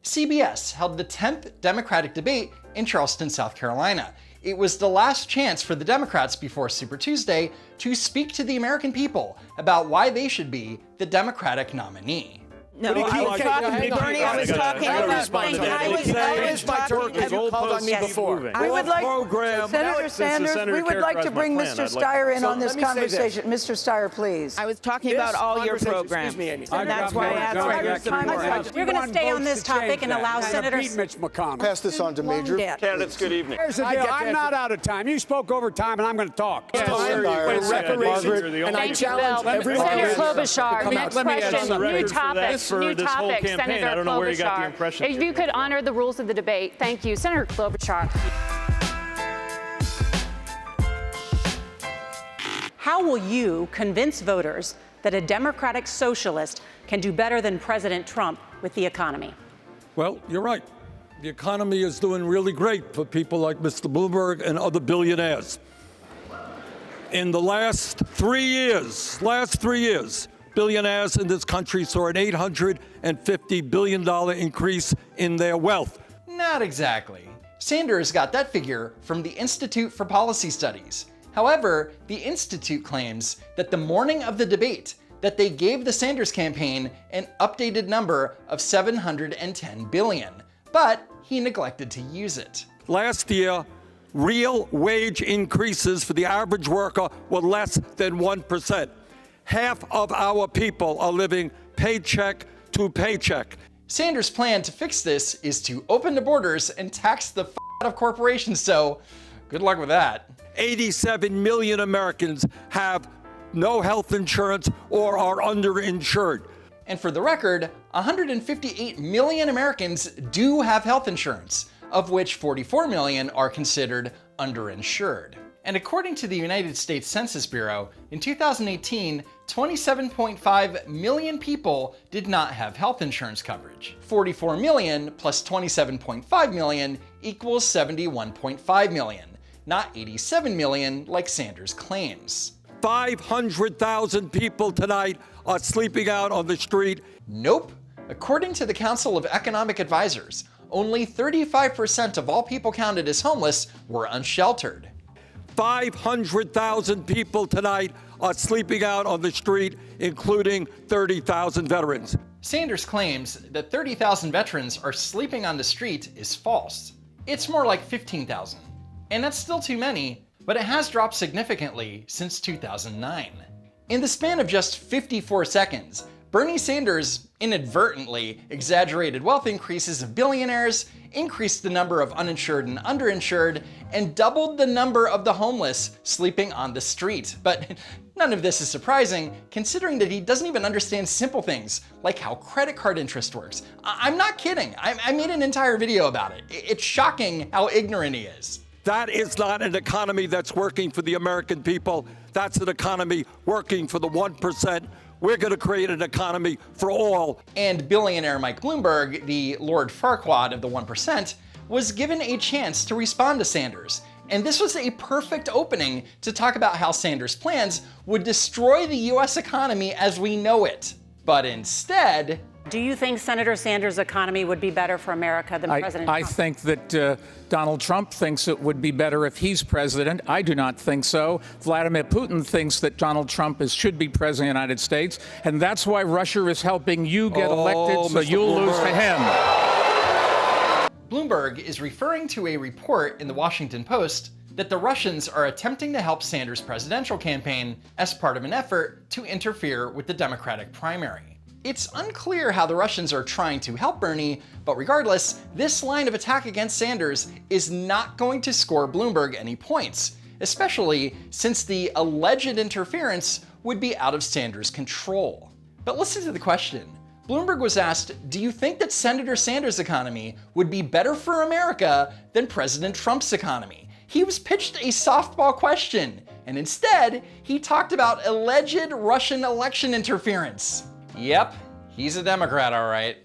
CBS held the 10th Democratic debate in Charleston, South Carolina. It was the last chance for the Democrats before Super Tuesday to speak to the American people about why they should be the Democratic nominee. No, Bernie, I was talking about. I was talking about. I would like, Senator Sanders, we would like to bring Mr. Steyer in on this conversation. Mr. Steyer, please. I was talking about all your programs. And that's why I asked for your time. We're going to stay on this topic and allow senators. Mitch McConnell. Pass this on to Major. Candidates, good evening. Here's the deal. I'm not out of time. You spoke over time, and I'm going to talk. And I challenge everyone. Senator Klobuchar, next question. New topic. For this whole campaign. I don't know where you got the impression. If you could honor the rules of the debate. Thank you. Senator Klobuchar. How will you convince voters that a Democratic socialist can do better than President Trump with the economy? Well, you're right. The economy is doing really great for people like Mr. Bloomberg and other billionaires. In the last 3 years, billionaires in this country saw an $850 billion increase in their wealth. Not exactly. Sanders got that figure from the Institute for Policy Studies. However, the Institute claims that the morning of the debate, that they gave the Sanders campaign an updated number of $710 billion, but he neglected to use it. Last year, real wage increases for the average worker were less than 1%. Half of our people are living paycheck to paycheck. Sanders' plan to fix this is to open the borders and tax the out of corporations, so good luck with that. 87 million Americans have no health insurance or are underinsured. And for the record, 158 million Americans do have health insurance, of which 44 million are considered underinsured. And according to the United States Census Bureau, in 2018, 27.5 million people did not have health insurance coverage. 44 million plus 27.5 million equals 71.5 million, not 87 million like Sanders claims. 500,000 people tonight are sleeping out on the street. Nope. According to the Council of Economic Advisors, only 35% of all people counted as homeless were unsheltered. 500,000 people tonight are sleeping out on the street, including 30,000 veterans. Sanders claims that 30,000 veterans are sleeping on the street is false. It's more like 15,000. And that's still too many, but it has dropped significantly since 2009. In the span of just 54 seconds, Bernie Sanders inadvertently exaggerated wealth increases of billionaires, increased the number of uninsured and underinsured, and doubled the number of the homeless sleeping on the street. But none of this is surprising, considering that he doesn't even understand simple things like how credit card interest works. I'm not kidding. I made an entire video about it. It's shocking how ignorant he is. That is not an economy that's working for the American people. That's an economy working for the 1%. We're going to create an economy for all. And billionaire Mike Bloomberg, the Lord Farquaad of the 1%, was given a chance to respond to Sanders. And this was a perfect opening to talk about how Sanders' plans would destroy the US economy as we know it. But instead... Do you think Senator Sanders' economy would be better for America than President Trump? I think that Donald Trump thinks it would be better if he's president. I do not think so. Vladimir Putin thinks that Donald Trump should be president of the United States, and that's why Russia is helping you get elected, so you'll lose to him. Bloomberg is referring to a report in the Washington Post that the Russians are attempting to help Sanders' presidential campaign as part of an effort to interfere with the Democratic primary. It's unclear how the Russians are trying to help Bernie, but regardless, this line of attack against Sanders is not going to score Bloomberg any points, especially since the alleged interference would be out of Sanders' control. But listen to the question. Bloomberg was asked, do you think that Senator Sanders' economy would be better for America than President Trump's economy? He was pitched a softball question, and instead, he talked about alleged Russian election interference. Yep, he's a Democrat, all right.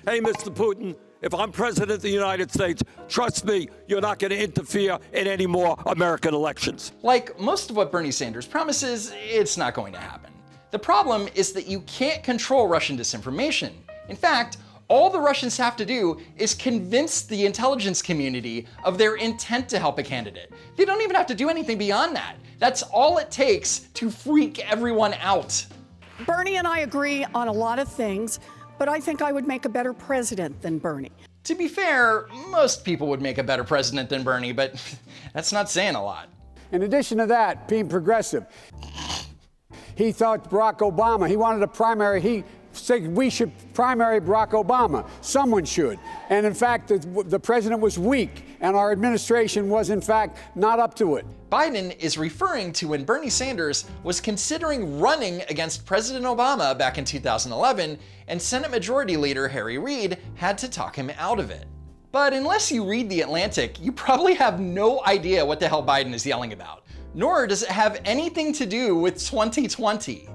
Hey, Mr. Putin, if I'm president of the United States, trust me, you're not going to interfere in any more American elections. Like most of what Bernie Sanders promises, it's not going to happen. The problem is that you can't control Russian disinformation. In fact, All the Russians have to do is convince the intelligence community of their intent to help a candidate. They don't even have to do anything beyond that. That's all it takes to freak everyone out. Bernie and I agree on a lot of things, but I think I would make a better president than Bernie. To be fair, most people would make a better president than Bernie, but that's not saying a lot. In addition to that, being progressive, he thought Barack Obama, he wanted a primary, he said we should primary Barack Obama. Someone should. And in fact, the president was weak, and our administration was, in fact, not up to it. Biden is referring to when Bernie Sanders was considering running against President Obama back in 2011, and Senate Majority Leader Harry Reid had to talk him out of it. But unless you read The Atlantic, you probably have no idea what the hell Biden is yelling about. Nor does it have anything to do with 2020.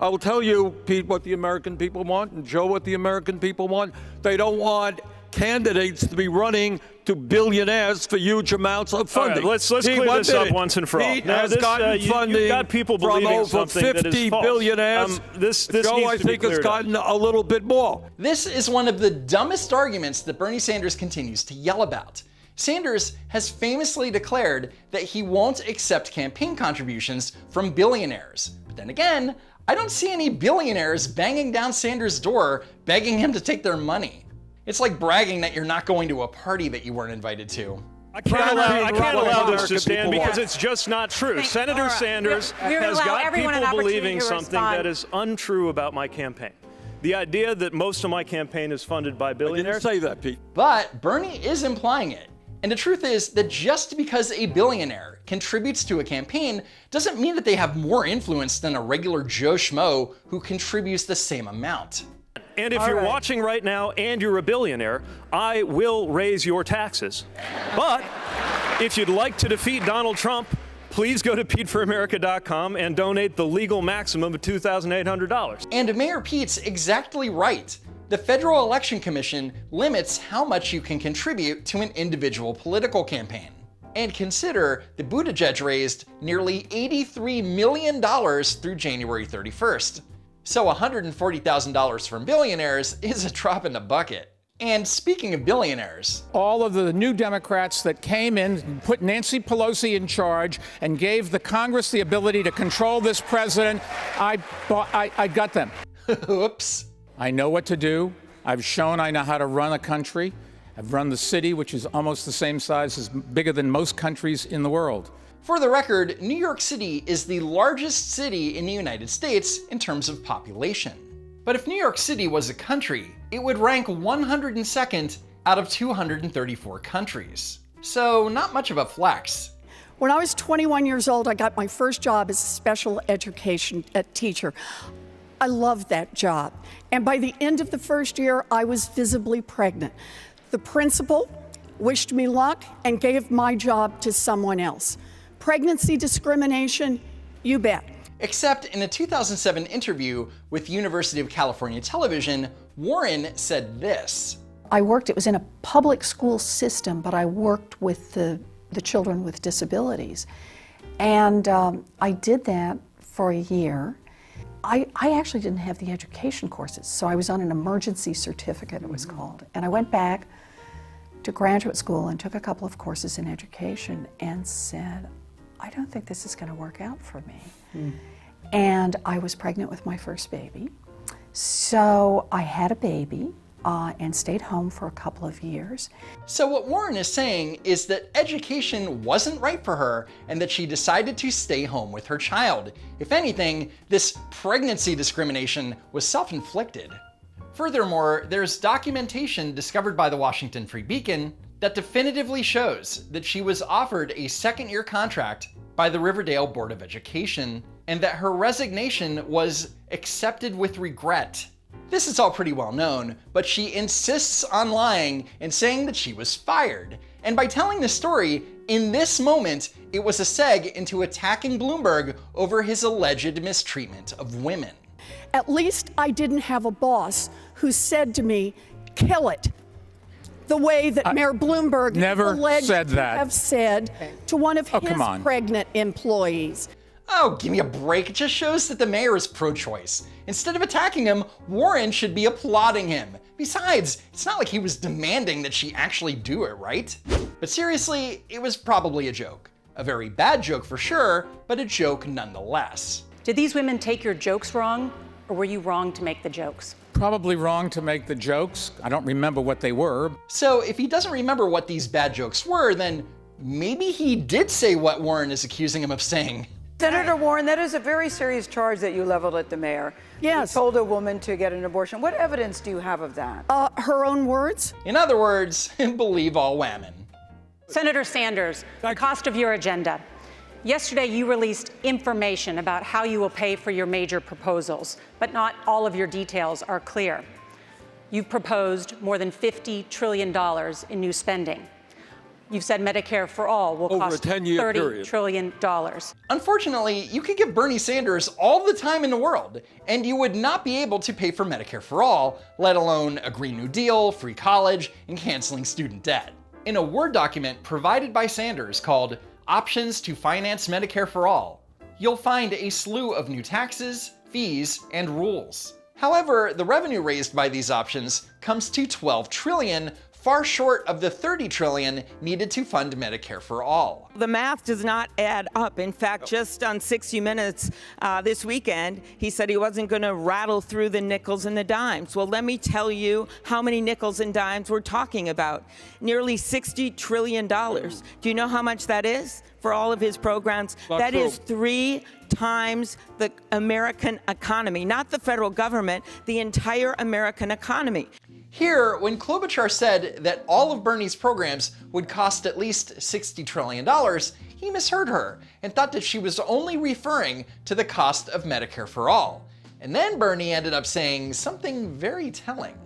I will tell you, Pete, what the American people want, and Joe, what the American people want. They don't want candidates to be running to billionaires for huge amounts of funding. All right, let's clear this up once and for all. Pete has gotten funding you've got people from believing over something 50 that is false. billionaires. This Joe, needs I to be think, has cleared up. gotten a little bit more. This is one of the dumbest arguments that Bernie Sanders continues to yell about. Sanders has famously declared that he won't accept campaign contributions from billionaires. But then again, I don't see any billionaires banging down Sanders' door begging him to take their money. It's like bragging that you're not going to a party that you weren't invited to. I can't allow this to stand because it's just not true. Senator Sanders has got people believing something that is untrue about my campaign. The idea that most of my campaign is funded by billionaires. I didn't say that, Pete. But Bernie is implying it. And the truth is that just because a billionaire contributes to a campaign doesn't mean that they have more influence than a regular Joe Schmo who contributes the same amount. And if you're watching right now and you're a billionaire, I will raise your taxes. But if you'd like to defeat Donald Trump, please go to PeteForAmerica.com and donate the legal maximum of $2,800. And Mayor Pete's exactly right. The Federal Election Commission limits how much you can contribute to an individual political campaign. And consider that Buttigieg raised nearly $83 million through January 31st. So $140,000 from billionaires is a drop in the bucket. And speaking of billionaires, all of the new Democrats that came in, put Nancy Pelosi in charge, and gave the Congress the ability to control this president, I got them. Oops. I know what to do. I've shown I know how to run a country. I've run the city, which is almost the same size, as bigger than most countries in the world. For the record, New York City is the largest city in the United States in terms of population. But if New York City was a country, it would rank 102nd out of 234 countries. So not much of a flex. When I was 21 years old, I got my first job as a special education teacher. I loved that job. And by the end of the first year, I was visibly pregnant. The principal wished me luck and gave my job to someone else. Pregnancy discrimination, you bet. Except in a 2007 interview with University of California Television, Warren said this. It was in a public school system, but I worked with the children with disabilities. And I did that for a year. I actually didn't have the education courses, so I was on an emergency certificate, it was called. And I went back to graduate school and took a couple of courses in education and said, I don't think this is going to work out for me. And I was pregnant with my first baby. So I had a baby and stayed home for a couple of years. So what Warren is saying is that education wasn't right for her and that she decided to stay home with her child. If anything, this pregnancy discrimination was self-inflicted. Furthermore, there's documentation discovered by the Washington Free Beacon that definitively shows that she was offered a second-year contract by the Riverdale Board of Education and that her resignation was accepted with regret. This is all pretty well known, but she insists on lying and saying that she was fired. And by telling this story, in this moment, it was a seg into attacking Bloomberg over his alleged mistreatment of women. At least I didn't have a boss who said to me, kill it. The way that Mayor Bloomberg never alleged said to that. have said to one of his pregnant employees. Oh, give me a break. It just shows that the mayor is pro-choice. Instead of attacking him, Warren should be applauding him. Besides, it's not like he was demanding that she actually do it, right? But seriously, it was probably a joke. A very bad joke for sure, but a joke nonetheless. Did these women take your jokes wrong, or were you wrong to make the jokes? Probably wrong to make the jokes. I don't remember what they were. So if he doesn't remember what these bad jokes were, then maybe he did say what Warren is accusing him of saying. Senator Warren, that is a very serious charge that you leveled at the mayor. Yes. You told a woman to get an abortion. What evidence do you have of that? Her own words? In other words, believe all women. Senator Sanders, the cost of your agenda. Yesterday, you released information about how you will pay for your major proposals, but not all of your details are clear. You've proposed more than $50 trillion in new spending. You've said Medicare for all will cost $30 trillion. Unfortunately, you could give Bernie Sanders all the time in the world, and you would not be able to pay for Medicare for all, let alone a Green New Deal, free college, and canceling student debt. In a Word document provided by Sanders called Options to Finance Medicare for All, you'll find a slew of new taxes, fees, and rules. However, the revenue raised by these options comes to $12 trillion, far short of the $30 trillion needed to fund Medicare for all. The math does not add up. In fact, just on 60 Minutes this weekend, he said he wasn't going to rattle through the nickels and the dimes. Well, let me tell you how many nickels and dimes we're talking about. Nearly $60 trillion. Do you know how much that is for all of his programs? That is 3 times the American economy, not the federal government, the entire American economy. Here, when Klobuchar said that all of Bernie's programs would cost at least $60 trillion, he misheard her and thought that she was only referring to the cost of Medicare for all. And then Bernie ended up saying something very telling.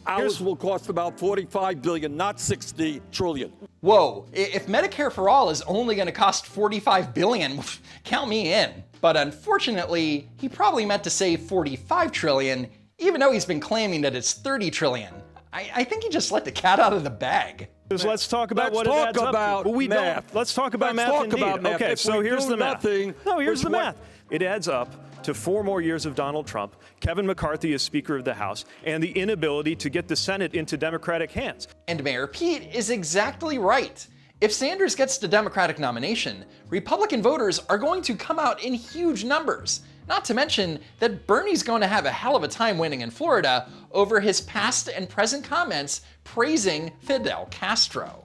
Ours will cost about $45 billion, not $60 trillion. Whoa, if Medicare for all is only going to cost $45 billion, count me in. But unfortunately, he probably meant to say $45 trillion, even though he's been claiming that it's $30 trillion. I think he just let the cat out of the bag. Let's talk about what it adds up to. Well, let's talk about math indeed. Okay, so here's the math. Here's the math. It adds up to 4 more years of Donald Trump, Kevin McCarthy as Speaker of the House, and the inability to get the Senate into Democratic hands. And Mayor Pete is exactly right. If Sanders gets the Democratic nomination, Republican voters are going to come out in huge numbers. Not to mention that Bernie's going to have a hell of a time winning in Florida over his past and present comments praising Fidel Castro.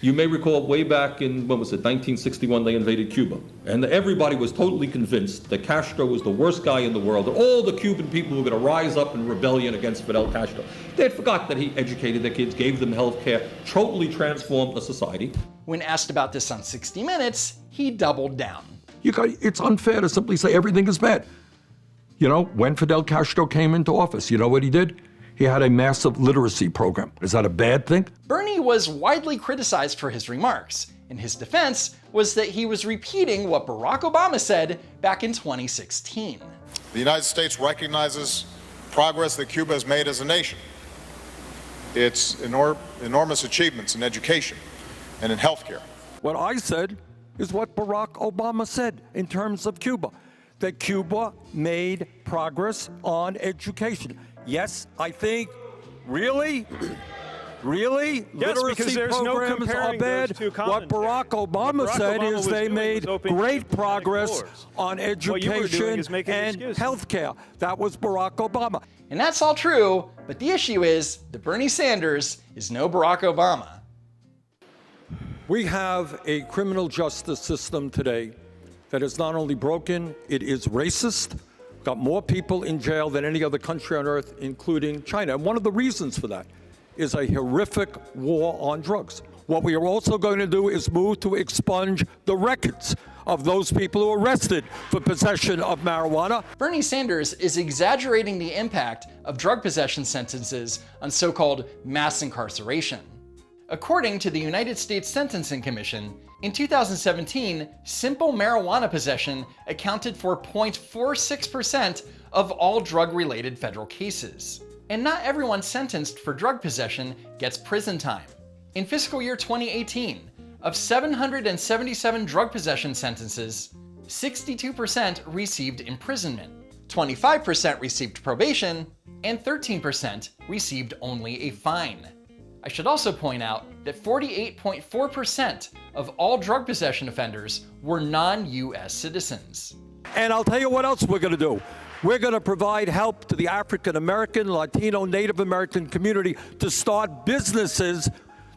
You may recall way back in, 1961, they invaded Cuba. And everybody was totally convinced that Castro was the worst guy in the world, that all the Cuban people were going to rise up in rebellion against Fidel Castro. They had forgot that he educated their kids, gave them health care, totally transformed the society. When asked about this on 60 Minutes, he doubled down. It's unfair to simply say everything is bad. You know, when Fidel Castro came into office, you know what he did? He had a massive literacy program. Is that a bad thing? Bernie was widely criticized for his remarks, and his defense was that he was repeating what Barack Obama said back in 2016. The United States recognizes progress that Cuba has made as a nation. Its enormous achievements in education and in healthcare. What I said is what Barack Obama said in terms of Cuba, that Cuba made progress on education. Yes, I think, really? Really? Yes, because there's no comparing those two What Barack Obama said is they made great progress on education and health care. That was Barack Obama. And that's all true, but the issue is that Bernie Sanders is no Barack Obama. We have a criminal justice system today that is not only broken, it is racist, got more people in jail than any other country on earth, including China. And one of the reasons for that is a horrific war on drugs. What we are also going to do is move to expunge the records of those people who are arrested for possession of marijuana. Bernie Sanders is exaggerating the impact of drug possession sentences on so-called mass incarceration. According to the United States Sentencing Commission, in 2017, simple marijuana possession accounted for 0.46% of all drug-related federal cases. And not everyone sentenced for drug possession gets prison time. In fiscal year 2018, of 777 drug possession sentences, 62% received imprisonment, 25% received probation, and 13% received only a fine. I should also point out that 48.4% of all drug possession offenders were non-US citizens. And I'll tell you what else we're going to do. We're going to provide help to the African American, Latino, Native American community to start businesses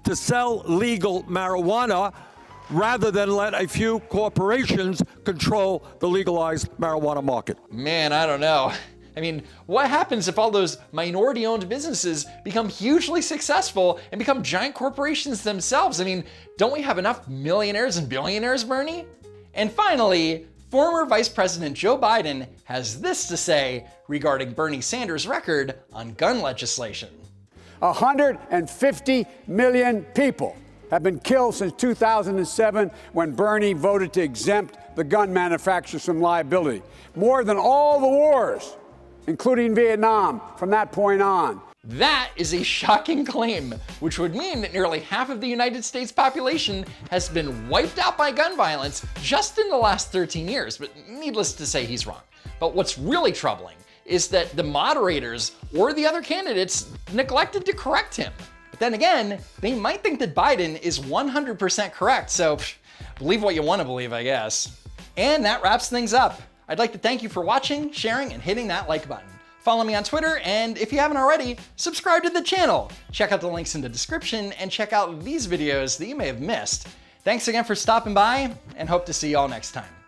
to sell legal marijuana rather than let a few corporations control the legalized marijuana market. Man, I don't know. I mean, what happens if all those minority-owned businesses become hugely successful and become giant corporations themselves? I mean, don't we have enough millionaires and billionaires, Bernie? And finally, former Vice President Joe Biden has this to say regarding Bernie Sanders' record on gun legislation. 150 million people have been killed since 2007 when Bernie voted to exempt the gun manufacturers from liability. More than all the wars, including Vietnam, from that point on. That is a shocking claim, which would mean that nearly half of the United States population has been wiped out by gun violence just in the last 13 years, but needless to say, he's wrong. But what's really troubling is that the moderators or the other candidates neglected to correct him. But then again, they might think that Biden is 100% correct, so believe what you want to believe, I guess. And that wraps things up. I'd like to thank you for watching, sharing, and hitting that like button. Follow me on Twitter, and if you haven't already, subscribe to the channel. Check out the links in the description, and check out these videos that you may have missed. Thanks again for stopping by, and hope to see you all next time.